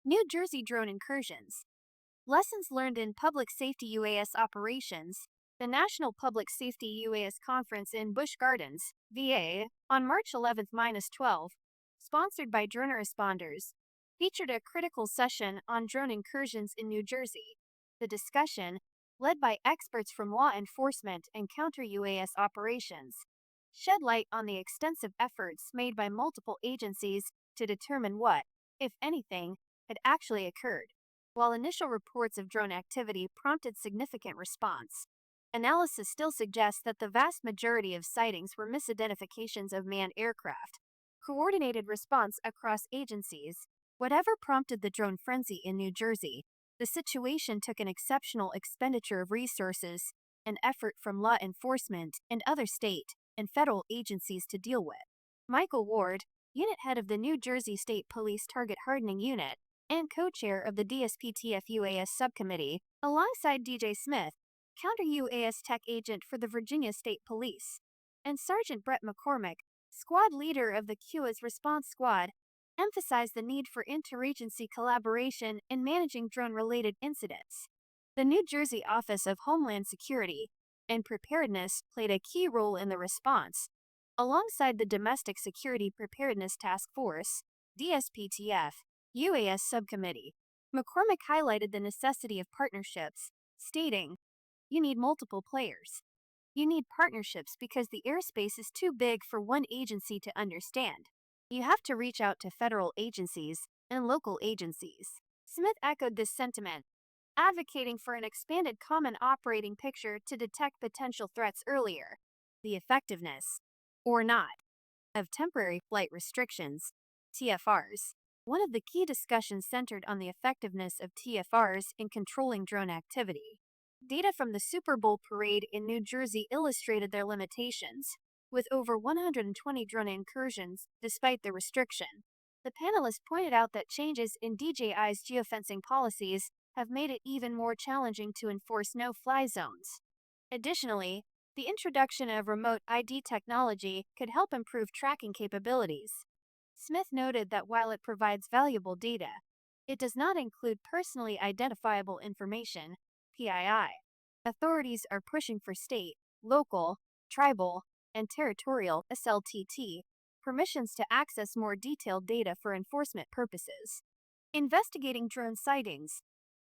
New Jersey drone incursions. Lessons learned in public safety UAS operations. The National Public Safety UAS Conference in Busch Gardens, VA, on March 11-12, sponsored by drone responders, featured a critical session on drone incursions in New Jersey. The discussion, led by experts from law enforcement and counter-UAS operations, shed light on the extensive efforts made by multiple agencies to determine what, if anything, had actually occurred. While initial reports of drone activity prompted significant response, analysis still suggests that the vast majority of sightings were misidentifications of manned aircraft. Coordinated response across agencies. Whatever prompted the drone frenzy in New Jersey, the situation took an exceptional expenditure of resources and effort from law enforcement and other state and federal agencies to deal with. Michael Ward, unit head of the New Jersey State Police Target Hardening Unit and co-chair of the DSPTF-UAS Subcommittee, alongside DJ Smith, counter-UAS Tech Agent for the Virginia State Police, and Sergeant Brett McCormick, squad leader of the cUAS Response Squad, emphasized the need for interagency collaboration in managing drone-related incidents. The New Jersey Office of Homeland Security and Preparedness played a key role in the response, alongside the Domestic Security Preparedness Task Force, DSPTF-UAS Subcommittee. McCormick highlighted the necessity of partnerships, stating, "You need multiple players. You need partnerships because the airspace is too big for one agency to understand. You have to reach out to federal agencies and local agencies." Smith echoed this sentiment, advocating for an expanded common operating picture to detect potential threats earlier. The effectiveness, or not, of temporary flight restrictions, TFRs. One of the key discussions centered on the effectiveness of TFRs in controlling drone activity. Data from the Super Bowl parade in New Jersey illustrated their limitations, with over 120 drone incursions despite the restriction. The panelists pointed out that changes in DJI's geofencing policies have made it even more challenging to enforce no-fly zones. Additionally, the introduction of remote ID technology could help improve tracking capabilities. Smith noted that while it provides valuable data, it does not include personally identifiable information, PII. Authorities are pushing for state, local, tribal, and territorial SLTT permissions to access more detailed data for enforcement purposes. Investigating drone sightings,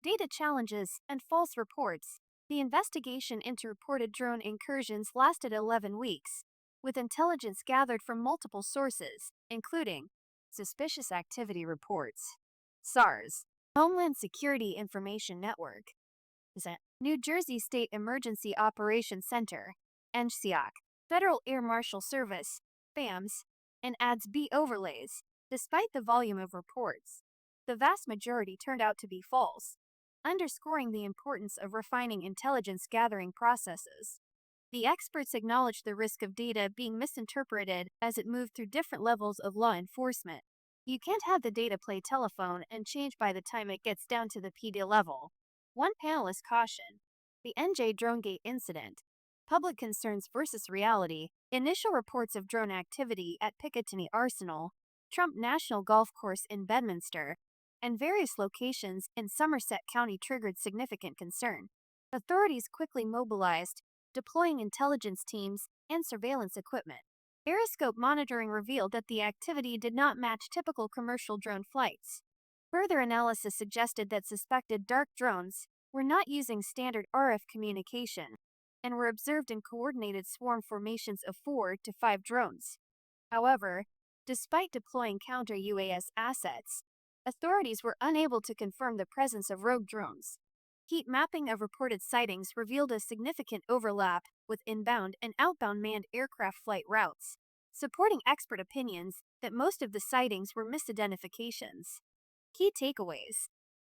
data challenges, and false reports. The investigation into reported drone incursions lasted 11 weeks, with intelligence gathered from multiple sources, including suspicious activity reports, SARS, Homeland Security Information Network, New Jersey State Emergency Operations Center, NCOC, Federal Air Marshal Service, FAMS, and ADS-B overlays. Despite the volume of reports, the vast majority turned out to be false, underscoring the importance of refining intelligence gathering processes. The experts acknowledged the risk of data being misinterpreted as it moved through different levels of law enforcement. You can't have the data play telephone and change by the time it gets down to the PD level. One panelist cautioned, the NJ DroneGate incident, public concerns versus reality, initial reports of drone activity at Picatinny Arsenal, Trump National Golf Course in Bedminster, and various locations in Somerset County triggered significant concern. Authorities quickly mobilized, deploying intelligence teams and surveillance equipment. Periscope monitoring revealed that the activity did not match typical commercial drone flights. Further analysis suggested that suspected dark drones were not using standard RF communication and were observed in coordinated swarm formations of 4 to 5 drones. However, despite deploying counter-UAS assets, authorities were unable to confirm the presence of rogue drones. Heat mapping of reported sightings revealed a significant overlap with inbound and outbound manned aircraft flight routes, supporting expert opinions that most of the sightings were misidentifications. Key takeaways: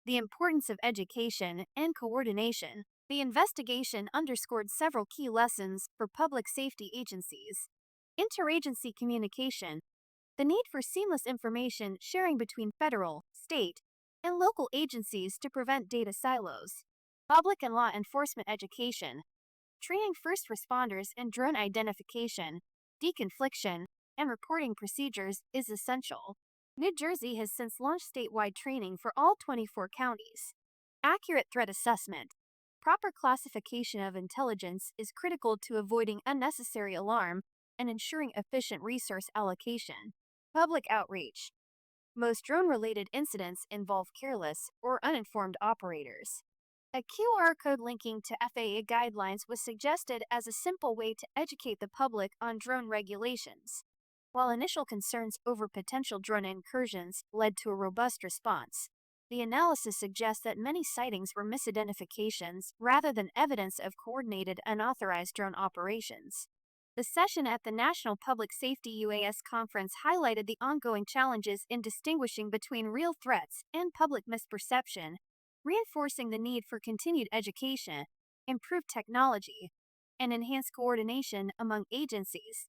the importance of education and coordination. The investigation underscored several key lessons for public safety agencies. Interagency communication. The need for seamless information sharing between federal, state, and local agencies to prevent data silos. Public and law enforcement education. Training first responders in drone identification, deconfliction, and reporting procedures is essential. New Jersey has since launched statewide training for all 24 counties. Accurate threat assessment. Proper classification of intelligence is critical to avoiding unnecessary alarm and ensuring efficient resource allocation. Public outreach. Most drone-related incidents involve careless or uninformed operators. A QR code linking to FAA guidelines was suggested as a simple way to educate the public on drone regulations. While initial concerns over potential drone incursions led to a robust response, the analysis suggests that many sightings were misidentifications rather than evidence of coordinated unauthorized drone operations. The session at the National Public Safety UAS Conference highlighted the ongoing challenges in distinguishing between real threats and public misperception, reinforcing the need for continued education, improved technology, and enhanced coordination among agencies.